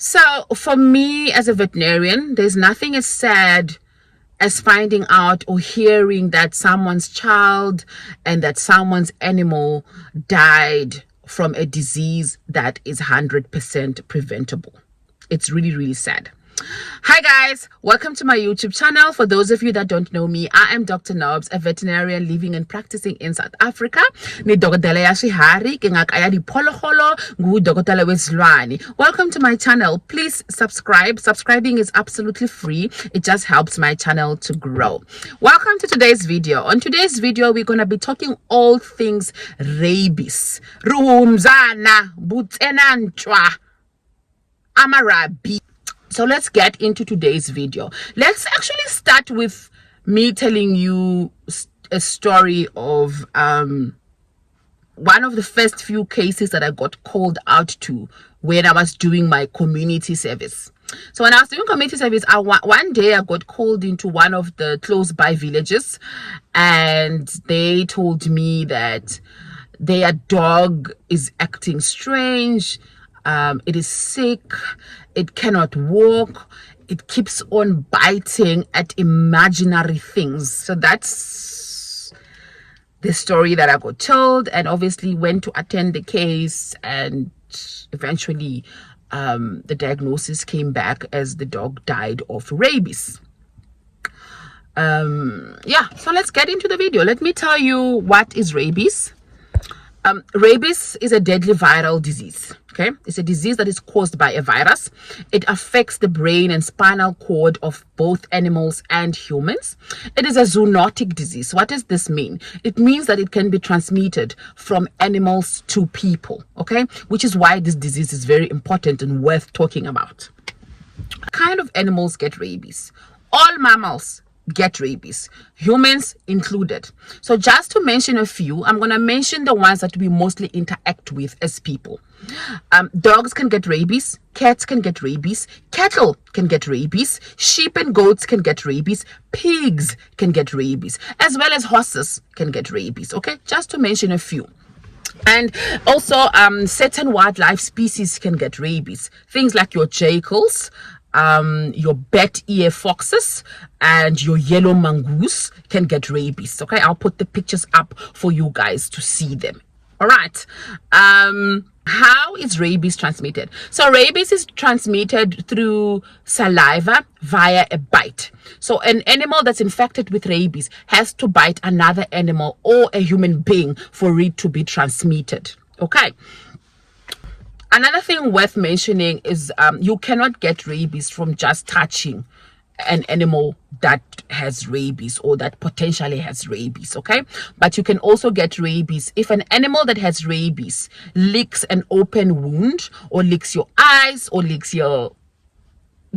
So for me as a veterinarian, there's nothing as sad as finding out or hearing that someone's child and that someone's animal died from a disease that is 100% preventable. It's really, really sad. Hi guys, welcome to my YouTube channel. For those of you that don't know me, I am Dr. Nobs, a veterinarian living and practicing in South Africa. Welcome to my channel. Please subscribe. Subscribing is absolutely free. It just helps my channel to grow. Welcome to today's video. On today's video, we're going to be talking all things rabies. I'm a rabies. So let's get into today's video. Let's actually start with me telling you a story of one of the first few cases that I got called out to when I was doing my community service. So when I was doing community service, one day I got called into one of the close by villages, and they told me that their dog is acting strange. It is sick, it cannot walk, it keeps on biting at imaginary things. So that's the story that I got told, and obviously went to attend the case, and eventually the diagnosis came back as the dog died of rabies. So let's get into the video. Let me tell you what is rabies. Rabies is a deadly viral disease. Okay, it's a disease that is caused by a virus. It affects the brain and spinal cord of both animals and humans. It is a zoonotic disease. What does this mean? It means that it can be transmitted from animals to people. Okay, which is why this disease is very important and worth talking about. What kind of animals get rabies? All mammals get rabies, humans included. So just to mention a few, I'm going to mention the ones that we mostly interact with as people. Dogs can get rabies, cats can get rabies, cattle can get rabies, sheep and goats can get rabies, pigs can get rabies, as well as horses can get rabies. Okay, just to mention a few. And also certain wildlife species can get rabies, things like your jackals, your bat ear foxes, and your yellow mongoose can get rabies. Okay, I'll put the pictures up for you guys to see them. All right. How is rabies transmitted? So rabies is transmitted through saliva via a bite. So an animal that's infected with rabies has to bite another animal or a human being for it to be transmitted. Okay. Another thing worth mentioning is you cannot get rabies from just touching an animal that has rabies or that potentially has rabies, okay? But you can also get rabies if an animal that has rabies licks an open wound, or licks your eyes, or licks your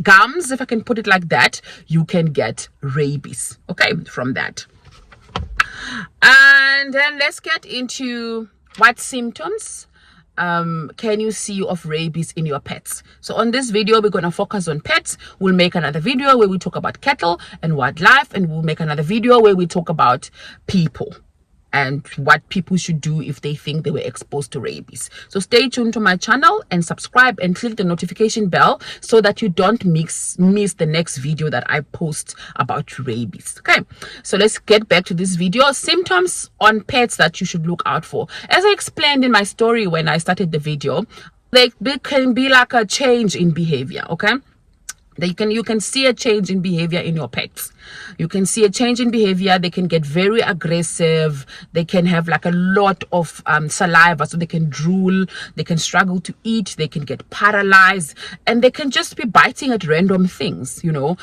gums, if I can put it like that. You can get rabies, okay, from that. And then let's get into what symptoms can you see of rabies in your pets. So on this video, we're going to focus on pets. We'll make another video where we talk about cattle and wildlife, and we'll make another video where we talk about people and what people should do if they think they were exposed to rabies. So stay tuned to my channel and subscribe and click the notification bell so that you don't miss the next video that I post about rabies. Okay, so let's get back to this video. Symptoms on pets that you should look out for. As I explained in my story when I started the video, they can be like a change in behavior. Okay, you can see a change in behavior in your pets. You can see a change in behavior. They can get very aggressive. They can have like a lot of saliva, so they can drool, they can struggle to eat, they can get paralyzed, and they can just be biting at random things. You know,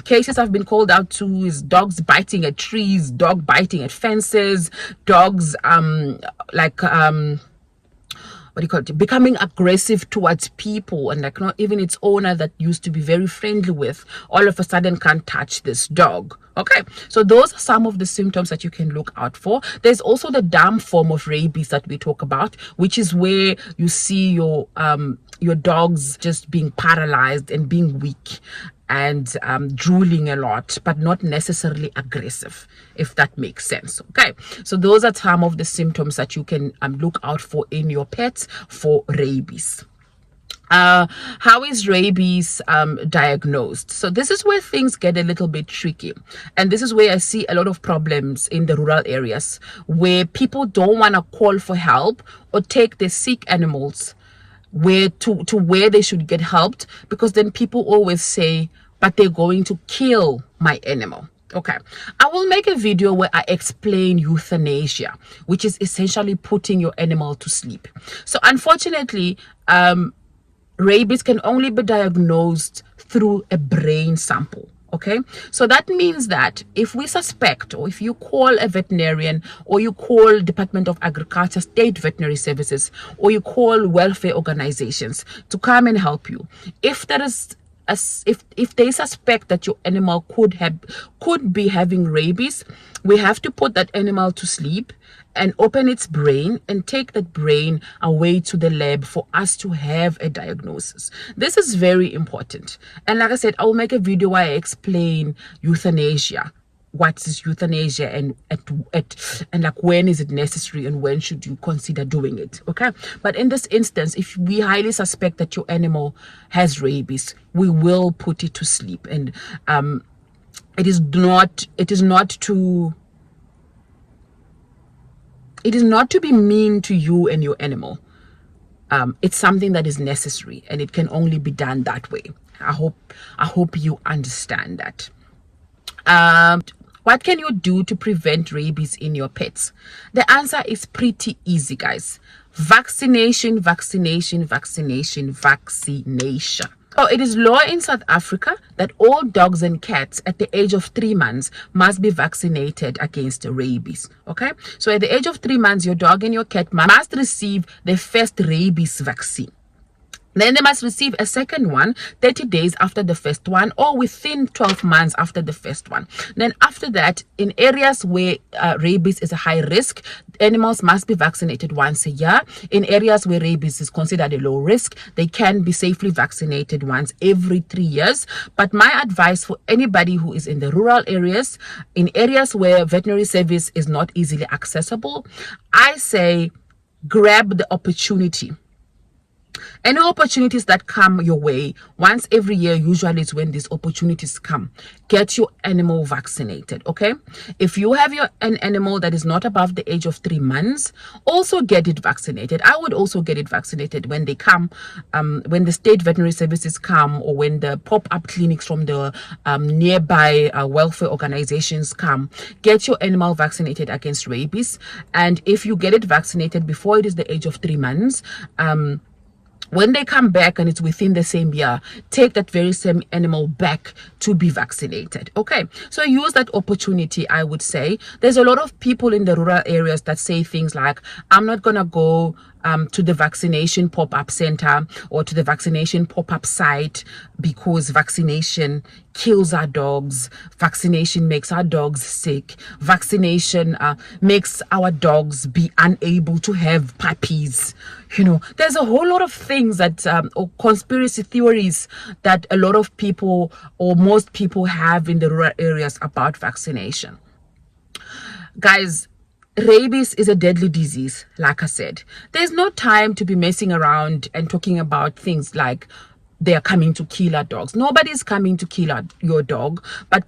cases I've been called out to is dogs biting at trees, dog biting at fences, dogs becoming aggressive towards people, and like not even its owner that used to be very friendly with, all of a sudden can't touch this dog. Okay, so those are some of the symptoms that you can look out for. There's also the dumb form of rabies that we talk about, which is where you see your dogs just being paralyzed and being weak and drooling a lot, but not necessarily aggressive, if that makes sense. Okay, so those are some of the symptoms that you can look out for in your pets for rabies. How is rabies diagnosed? So this is where things get a little bit tricky, and this is where I see a lot of problems in the rural areas, where people don't want to call for help or take their sick animals to where they should get helped, because then people always say, but they're going to kill my animal. Okay, I will make a video where I explain euthanasia, which is essentially putting your animal to sleep. So unfortunately, rabies can only be diagnosed through a brain sample. Okay, so that means that if we suspect, or if you call a veterinarian, or you call Department of Agriculture, State Veterinary Services, or you call welfare organizations to come and help you, if there is if they suspect that your animal could be having rabies, we have to put that animal to sleep and open its brain and take that brain away to the lab for us to have a diagnosis. This is very important. And like I said, I will make a video where I explain euthanasia. What is euthanasia, and like when is it necessary, and when should you consider doing it? Okay, but in this instance, if we highly suspect that your animal has rabies, we will put it to sleep. And it is not to be mean to you and your animal. It's something that is necessary, and it can only be done that way. I hope you understand that. What can you do to prevent rabies in your pets? The answer is pretty easy, guys. Vaccination, vaccination, vaccination, vaccination. Oh, it is law in South Africa that all dogs and cats at the age of 3 months must be vaccinated against rabies. Okay, so at the age of 3 months, your dog and your cat must receive the first rabies vaccine. Then they must receive a second one 30 days after the first one, or within 12 months after the first one. Then after that, in areas where rabies is a high risk, animals must be vaccinated once a year. In areas where rabies is considered a low risk, they can be safely vaccinated once every 3 years. But my advice for anybody who is in the rural areas, in areas where veterinary service is not easily accessible, I say grab the opportunity. Any opportunities that come your way, once every year usually is when these opportunities come, get your animal vaccinated. Okay, if you have an animal that is not above the age of 3 months, also get it vaccinated. I would also get it vaccinated when they come, when the state veterinary services come, or when the pop-up clinics from the nearby welfare organizations come. Get your animal vaccinated against rabies. And if you get it vaccinated before it is the age of 3 months, when they come back and it's within the same year, take that very same animal back to be vaccinated. Okay, so use that opportunity, I would say. There's a lot of people in the rural areas that say things like, I'm not going to go to the vaccination pop-up center or to the vaccination pop-up site because vaccination kills our dogs. Vaccination makes our dogs sick. Vaccination makes our dogs be unable to have puppies. You know, there's a whole lot of things that or conspiracy theories that a lot of people, or most people, have in the rural areas about vaccination. Guys, rabies is a deadly disease. Like I said, there's no time to be messing around and talking about things like they are coming to kill our dogs. Nobody's coming to kill your dog, but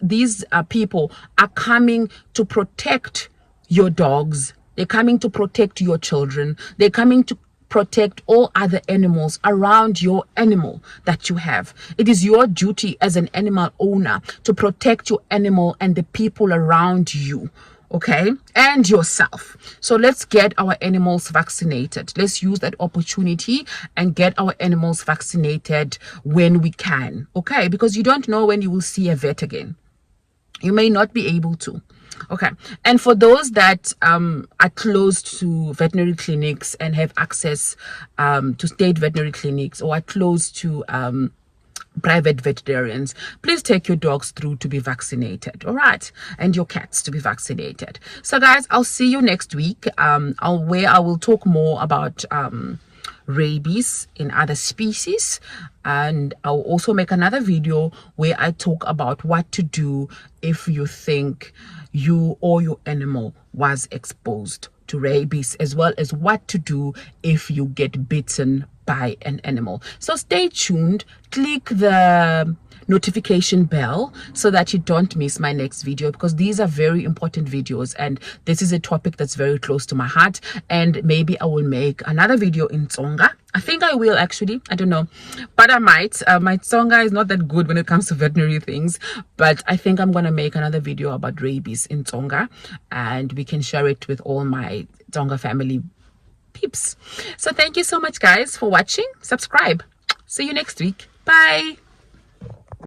these people are coming to protect your dogs. They're coming to protect your children. They're coming to protect all other animals around your animal that you have. It is your duty as an animal owner to protect your animal and the people around you. Okay, and yourself. So let's get our animals vaccinated. Let's use that opportunity and get our animals vaccinated when we can. Okay, because you don't know when you will see a vet again. You may not be able to. Okay, and for those that are close to veterinary clinics and have access to state veterinary clinics, or are close to private veterinarians, please take your dogs through to be vaccinated. All right, and your cats to be vaccinated. So guys, I'll see you next week where I will talk more about rabies in other species, and I'll also make another video where I talk about what to do if you think you or your animal was exposed to rabies, as well as what to do if you get bitten by an animal. So stay tuned, click the notification bell so that you don't miss my next video, because these are very important videos and this is a topic that's very close to my heart. And maybe I will make another video in Tsonga. I think I will, actually, I don't know, but I might. My Tsonga is not that good when it comes to veterinary things, but I think I'm gonna make another video about rabies in Tsonga and we can share it with all my Tsonga family peeps. So thank you so much guys for watching. Subscribe. See you next week. Bye.